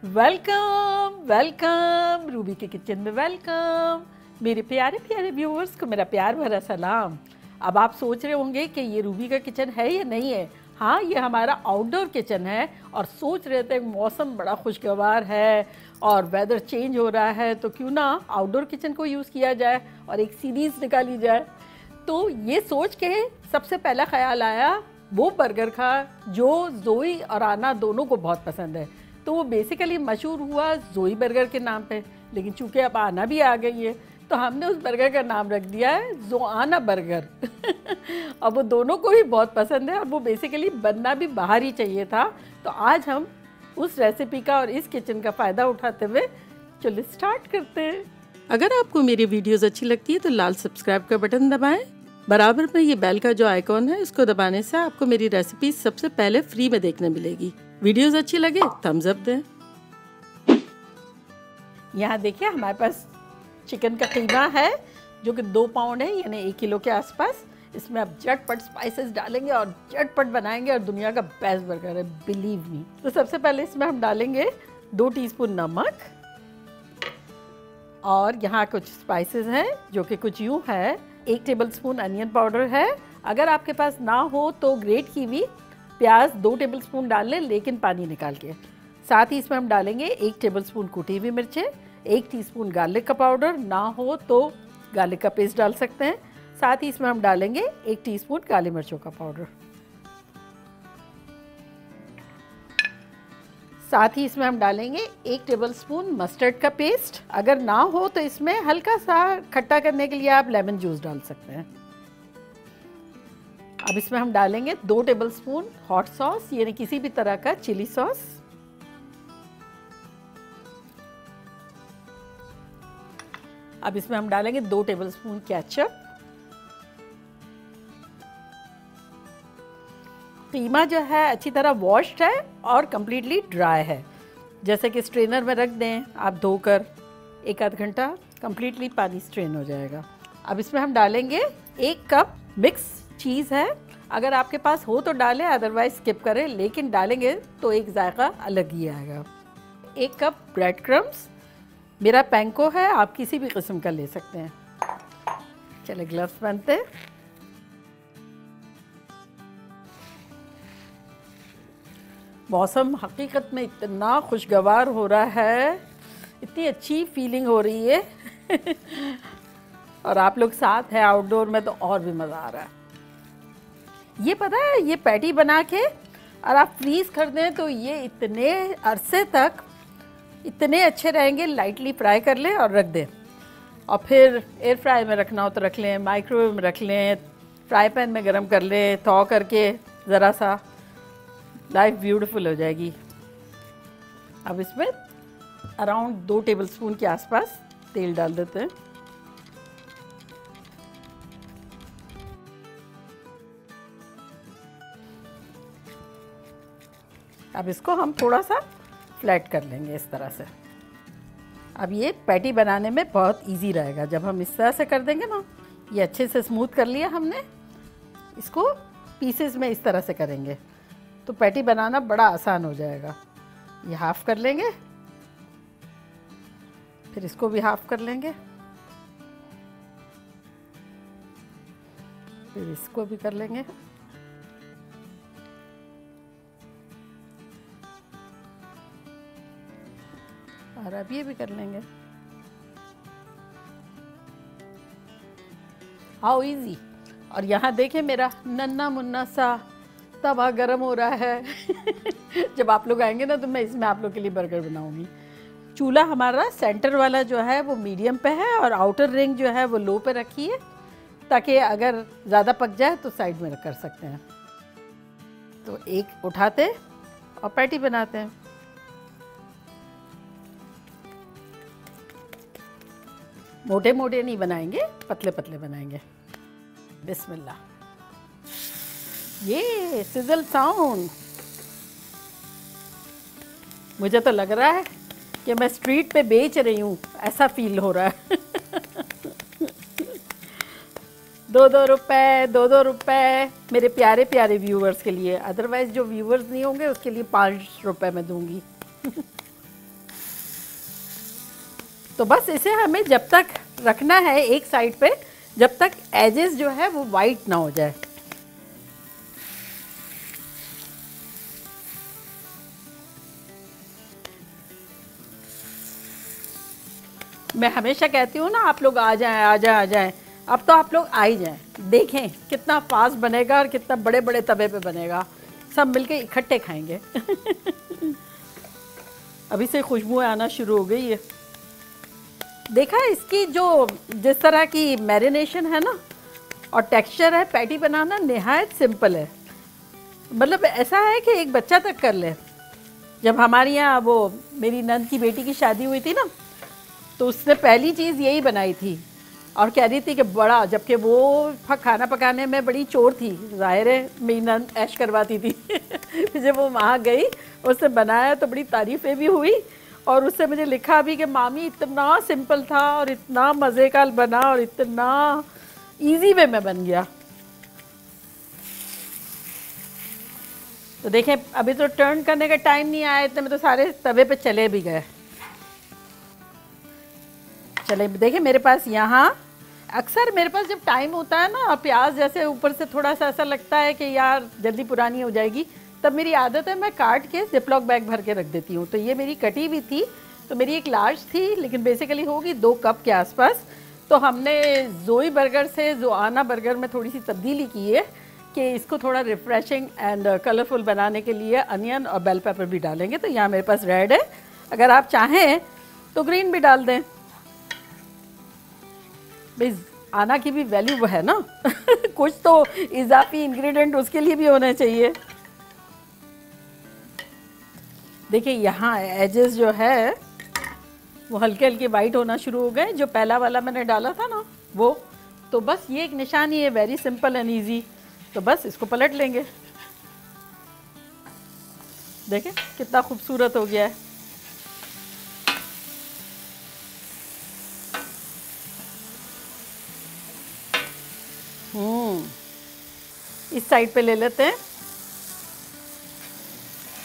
Welcome welcome Ruby के kitchen में welcome. मेरे प्यारे प्यारे व्यूअर्स को मेरा प्यार भरा सलाम। अब आप सोच रहे होंगे कि ये रूबी का किचन है या नहीं है। हाँ, ये हमारा आउटडोर किचन है और सोच रहे थे मौसम बड़ा खुशगवार है और वेदर चेंज हो रहा है तो क्यों ना आउटडोर किचन को यूज़ किया जाए और एक सीरीज़ निकाली जाए। तो ये सोच के सबसे पहला ख्याल आया वो बर्गर का जो जोई और आना दोनों को बहुत पसंद है। तो वो बेसिकली मशहूर हुआ जोई बर्गर के नाम पे, लेकिन चूंकि अब आना भी आ गई है तो हमने उस बर्गर का नाम रख दिया है जोआना बर्गर। अब वो दोनों को ही बहुत पसंद है और वो बेसिकली बनना भी बाहर ही चाहिए था। तो आज हम उस रेसिपी का और इस किचन का फ़ायदा उठाते हुए चलो स्टार्ट करते हैं। अगर आपको मेरी वीडियोस अच्छी लगती है तो लाल सब्सक्राइब का बटन दबाएं। बराबर में ये बेल का जो आइकॉन है इसको दबाने से आपको मेरी रेसिपी सबसे पहले फ्री में देखने मिलेगी। वीडियोस अच्छी लगे थम्स अप दें। यहाँ देखिए हमारे पास चिकन का कीमा है जो कि 2 पाउंड है, यानी 1 किलो के आसपास। इसमें अब झटपट स्पाइसेस डालेंगे और झटपट बनाएंगे और दुनिया का बेस्ट बर्गर है, बिलीव मी। तो सबसे पहले इसमें हम डालेंगे 2 टीस्पून नमक और यहाँ कुछ स्पाइसेस हैं जो कि कुछ यूँ है। 1 टेबलस्पून अनियन पाउडर है। अगर आपके पास ना हो तो ग्रेट कीवी प्याज 2 टेबलस्पून डाल लें, लेकिन पानी निकाल के। साथ ही इसमें हम डालेंगे 1 टेबलस्पून कुटी हुई मिर्चें, 1 टीस्पून गार्लिक का पाउडर, ना हो तो गार्लिक का पेस्ट डाल सकते हैं। साथ ही इसमें हम डालेंगे 1 टीस्पून काली मिर्चों का पाउडर। साथ ही इसमें हम डालेंगे 1 टेबलस्पून मस्टर्ड का पेस्ट। अगर ना हो तो इसमें हल्का सा खट्टा करने के लिए आप लेमन जूस डाल सकते हैं। अब इसमें हम डालेंगे 2 टेबलस्पून हॉट सॉस, यानी किसी भी तरह का चिली सॉस। अब इसमें हम डालेंगे 2 टेबलस्पून केचप। कीमा जो है अच्छी तरह वॉश्ड है और कम्प्लीटली ड्राई है, जैसे कि स्ट्रेनर में रख दें आप धोकर 1 आध घंटा, कम्प्लीटली पानी स्ट्रेन हो जाएगा। अब इसमें हम डालेंगे 1 कप मिक्स चीज़ है। अगर आपके पास हो तो डालें, अदरवाइज स्किप करें, लेकिन डालेंगे तो एक जायका अलग ही आएगा। 1 कप ब्रेड क्रम्स, मेरा पैंको है, आप किसी भी किस्म का ले सकते हैं। चले ग्लव्स पहनते हैं। मौसम हकीकत में इतना खुशगवार हो रहा है, इतनी अच्छी फीलिंग हो रही है। और आप लोग साथ हैं आउटडोर में तो और भी मज़ा आ रहा है। ये पता है, ये पैटी बना के और आप फ्रीज़ कर दें तो ये इतने अरसे तक इतने अच्छे रहेंगे। लाइटली फ्राई कर लें और रख दें, और फिर एयर फ्राई में रखना हो तो रख लें, माइक्रोवेव में रख लें, फ्राई पैन में गरम कर लें, थॉ करके ज़रा सा, लाइफ ब्यूटीफुल हो जाएगी। अब इसमें अराउंड 2 टेबलस्पून के आसपास तेल डाल देते हैं। अब इसको हम थोड़ा सा फ्लैट कर लेंगे इस तरह से। अब ये पैटी बनाने में बहुत इजी रहेगा जब हम इस तरह से कर देंगे ना। ये अच्छे से स्मूथ कर लिया हमने, इसको पीसेस में इस तरह से करेंगे तो पैटी बनाना बड़ा आसान हो जाएगा। ये हाफ़ कर लेंगे, फिर इसको भी हाफ़ कर लेंगे, फिर इसको भी कर लेंगे। और अब ये भी कर लेंगे। How easy. और यहाँ देखें मेरा नन्ना मुन्ना सा तवा गरम हो रहा है। जब आप लोग आएंगे ना तो मैं इसमें आप लोग के लिए बर्गर बनाऊंगी। चूल्हा हमारा सेंटर वाला जो है वो मीडियम पे है और आउटर रिंग जो है वो लो पे रखी है, ताकि अगर ज़्यादा पक जाए तो साइड में कर सकते हैं। तो एक उठाते और पैटी बनाते हैं। मोटे मोटे नहीं बनाएंगे, पतले पतले बनाएंगे। बिस्मिल्लाह। ये सिजल साउंड, मुझे तो लग रहा है कि मैं स्ट्रीट पे बेच रही हूँ, ऐसा फील हो रहा है। 2-2 रुपए 2-2 रुपए मेरे प्यारे प्यारे व्यूवर्स के लिए, अदरवाइज जो व्यूवर्स नहीं होंगे उसके लिए 5 रुपए मैं दूंगी। तो बस इसे हमें जब तक रखना है एक साइड पे, जब तक एजेस जो है वो वाइट ना हो जाए। मैं हमेशा कहती हूँ ना, आप लोग आ जाएं आ जाएं आ जाएं। अब तो आप लोग आ ही जाएं, देखें कितना फास्ट बनेगा और कितना बड़े बड़े तवे पे बनेगा। सब मिलके इकट्ठे खाएंगे। अभी से खुशबू आना शुरू हो गई है। देखा इसकी जो जिस तरह की मैरिनेशन है ना और टेक्सचर है, पैटी बनाना निहायत सिंपल है। मतलब ऐसा है कि एक बच्चा तक कर ले। जब हमारे यहाँ वो मेरी नंद की बेटी की शादी हुई थी ना, तो उसने पहली चीज़ यही बनाई थी और कह रही थी कि बड़ा, जबकि वो खाना पकाने में बड़ी चोर थी, ज़ाहिर है मेरी नंद ऐश करवाती थी। जब वो वहाँ गई, उसने बनाया तो बड़ी तारीफ़ें भी हुई और उससे मुझे लिखा भी कि मामी इतना सिंपल था और इतना मज़े का बना और इतना इजी वे में बन गया। तो देखें अभी तो टर्न करने का टाइम नहीं आया, इतने में तो सारे तवे पे चले भी गए। चले देखिए मेरे पास यहाँ अक्सर मेरे पास जब टाइम होता है ना, प्याज जैसे ऊपर से थोड़ा सा ऐसा लगता है कि यार जल्दी पुरानी हो जाएगी, तब मेरी आदत है मैं काट के जिपलॉक बैग भर के रख देती हूँ। तो ये मेरी कटी हुई थी, तो मेरी एक लार्ज थी, लेकिन बेसिकली होगी 2 कप के आसपास। तो हमने जोई बर्गर से जोआना बर्गर में थोड़ी सी तब्दीली की है कि इसको थोड़ा रिफ्रेशिंग एंड कलरफुल बनाने के लिए अनियन और बेल पेपर भी डालेंगे। तो यहाँ मेरे पास रेड है, अगर आप चाहें तो ग्रीन भी डाल दें। भाई आना की भी वैल्यू है ना। कुछ तो इजाफी इंग्रेडिएंट उसके लिए भी होने चाहिए। देखिए यहाँ एजेस जो है वो हल्के हल्के वाइट होना शुरू हो गए, जो पहला वाला मैंने डाला था ना वो। तो बस ये एक निशानी है, वेरी सिंपल एंड ईजी। तो बस इसको पलट लेंगे। देखें कितना खूबसूरत हो गया है। इस साइड पे ले लेते हैं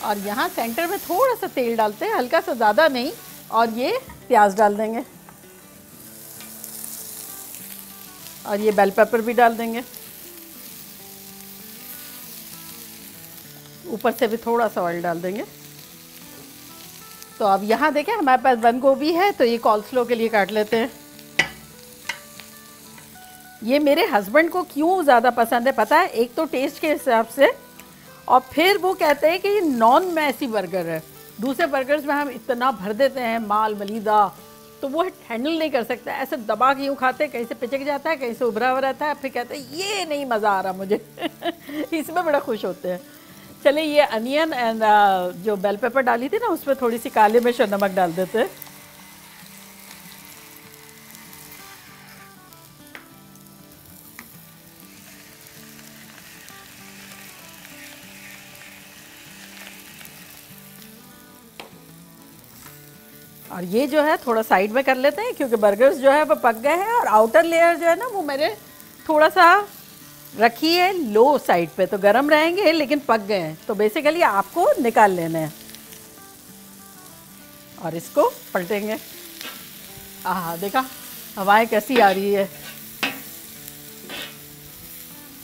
और यहाँ सेंटर में थोड़ा सा तेल डालते हैं, हल्का सा, ज़्यादा नहीं। और ये प्याज डाल देंगे और ये बेल पेपर भी डाल देंगे। ऊपर से भी थोड़ा सा ऑयल डाल देंगे। तो अब यहाँ देखें हमारे पास बंद गोभी है, तो ये कॉल्स्लो के लिए काट लेते हैं। ये मेरे हस्बैंड को क्यों ज़्यादा पसंद है पता है? एक तो टेस्ट के हिसाब से, और फिर वो कहते हैं कि ये नॉन मैसी बर्गर है। दूसरे बर्गर्स में हम इतना भर देते हैं माल मलीदा, तो वो हैंडल नहीं कर सकता। ऐसे दबा के यूँ खाते हैं, कहीं से पिचक जाता है, कहीं से उभरा हुआ रहता है, फिर कहते हैं ये नहीं मज़ा आ रहा मुझे। इसमें बड़ा खुश होते हैं। चलिए ये अनियन एंड जो बेल पेपर डाली थी ना, उसमें थोड़ी सी काली मिर्च और नमक डाल देते हैं। और ये जो है थोड़ा साइड में कर लेते हैं, क्योंकि बर्गर्स जो है वो पक गए हैं और आउटर लेयर जो है ना वो मैंने थोड़ा सा रखी है लो साइड पे, तो गर्म रहेंगे लेकिन पक गए हैं। तो बेसिकली आपको निकाल लेना है और इसको पलटेंगे। आहा देखा हवाएं कैसी आ रही है,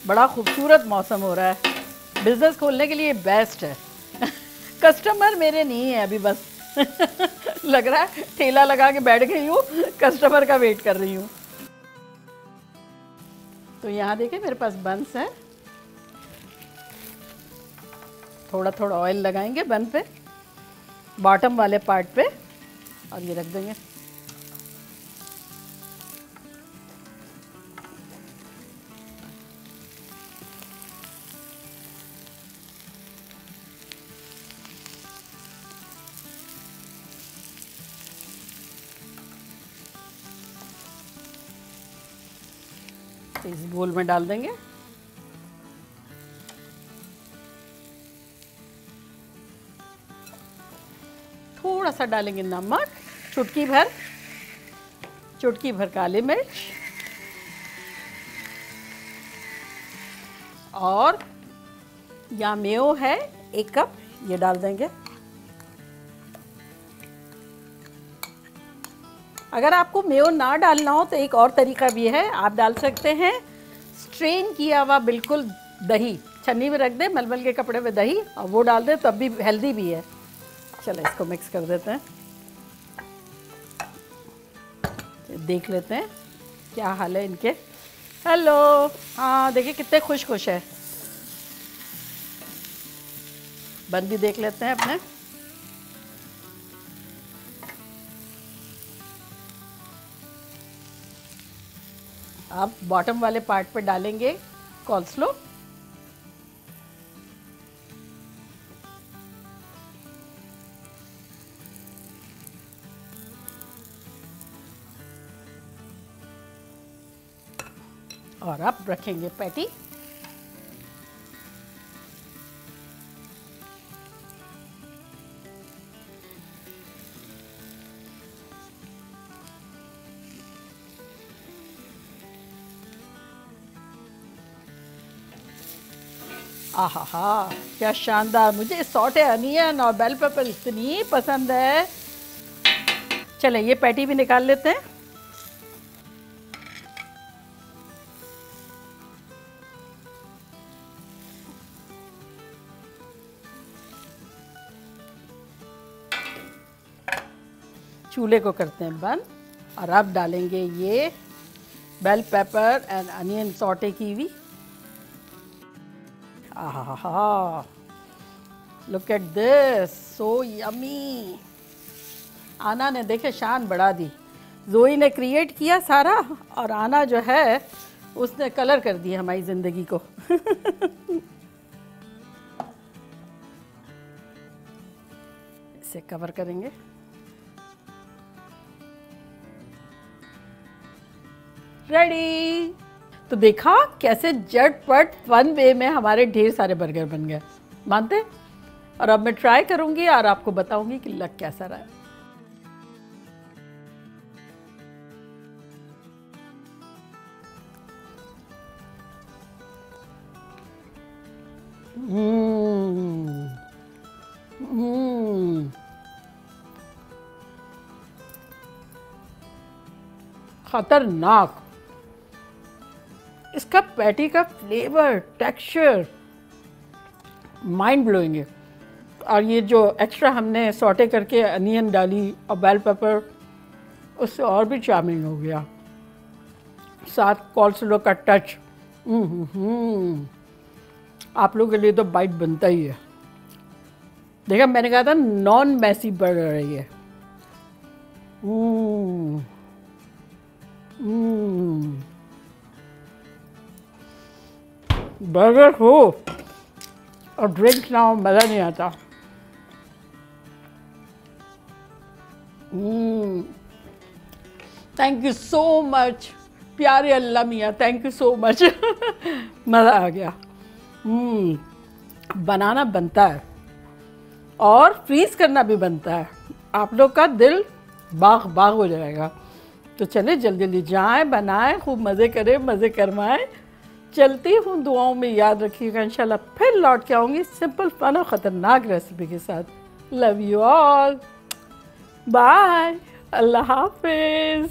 बड़ा खूबसूरत मौसम हो रहा है। बिजनेस खोलने के लिए बेस्ट है। कस्टमर मेरे नहीं है अभी, बस लग रहा है ठेला लगा के बैठ गई हूँ, कस्टमर का वेट कर रही हूँ। तो यहाँ देखें मेरे पास बंस है, थोड़ा थोड़ा ऑयल लगाएंगे बन पे, बॉटम वाले पार्ट पे, और ये रख देंगे। इस बोल में डाल देंगे। थोड़ा सा डालेंगे नमक, चुटकी भर काली मिर्च, और या मेयो है 1 कप, ये डाल देंगे। अगर आपको मेयो ना डालना हो तो एक और तरीका भी है, आप डाल सकते हैं स्ट्रेन किया हुआ बिल्कुल दही, छन्नी में रख दें मलमल के कपड़े में दही और वो डाल दें, तब भी हेल्दी भी है। चलो इसको मिक्स कर देते हैं, देख लेते हैं क्या हाल है इनके। हेलो, हाँ देखिए कितने खुश खुश है। बन भी देख लेते हैं अपने। अब बॉटम वाले पार्ट पे डालेंगे कॉल्स्लो। और अब रखेंगे पैटी। आहा हा, क्या शानदार। मुझे सॉटे अनियन और बेल पेपर इतनी पसंद है। चले ये पैटी भी निकाल लेते हैं। चूल्हे को करते हैं बंद और अब डालेंगे ये bell pepper and onion saute की हुई। आहा, look at this, so yummy. आना ने देखे शान बढ़ा दी। जोई ने क्रिएट किया सारा और आना जो है उसने कलर कर दिया हमारी जिंदगी को। इसे कवर करेंगे। रेडी। तो देखा कैसे झटपट फन वे में हमारे ढेर सारे बर्गर बन गए, मानते? और अब मैं ट्राई करूंगी और आपको बताऊंगी कि लग कैसा रहा है। खतरनाक। इसका पैटी का फ्लेवर, टेक्सचर माइंड ब्लोइंग है। और ये जो एक्स्ट्रा हमने सॉटे करके अनियन डाली और बेल पेपर, उससे और भी चार्मिंग हो गया। साथ कॉल्स्लो का टच। आप लोगों के लिए तो बाइट बनता ही है। देखा, मैंने कहा था नॉन मैसी बर्गर है ये। बर्गर हो और ड्रिंक्स ना हो, मज़ा नहीं आता। थैंक यू सो मच प्यारे अल्लाह मियाँ, थैंक यू सो मच। मज़ा आ गया। बनाना बनता है और फ्रीज करना भी बनता है। आप लोग का दिल बाग बाग हो जाएगा। तो चले जल्दी जल्दी जाएं, बनाएं, खूब मज़े करें, मज़े करवाएं। चलती हूँ, दुआओं में याद रखिएगा। इंशाल्लाह फिर लौट के आऊँगी सिंपल फन और ख़तरनाक रेसिपी के साथ। लव यू ऑल, बाय, अल्लाह हाफिज़।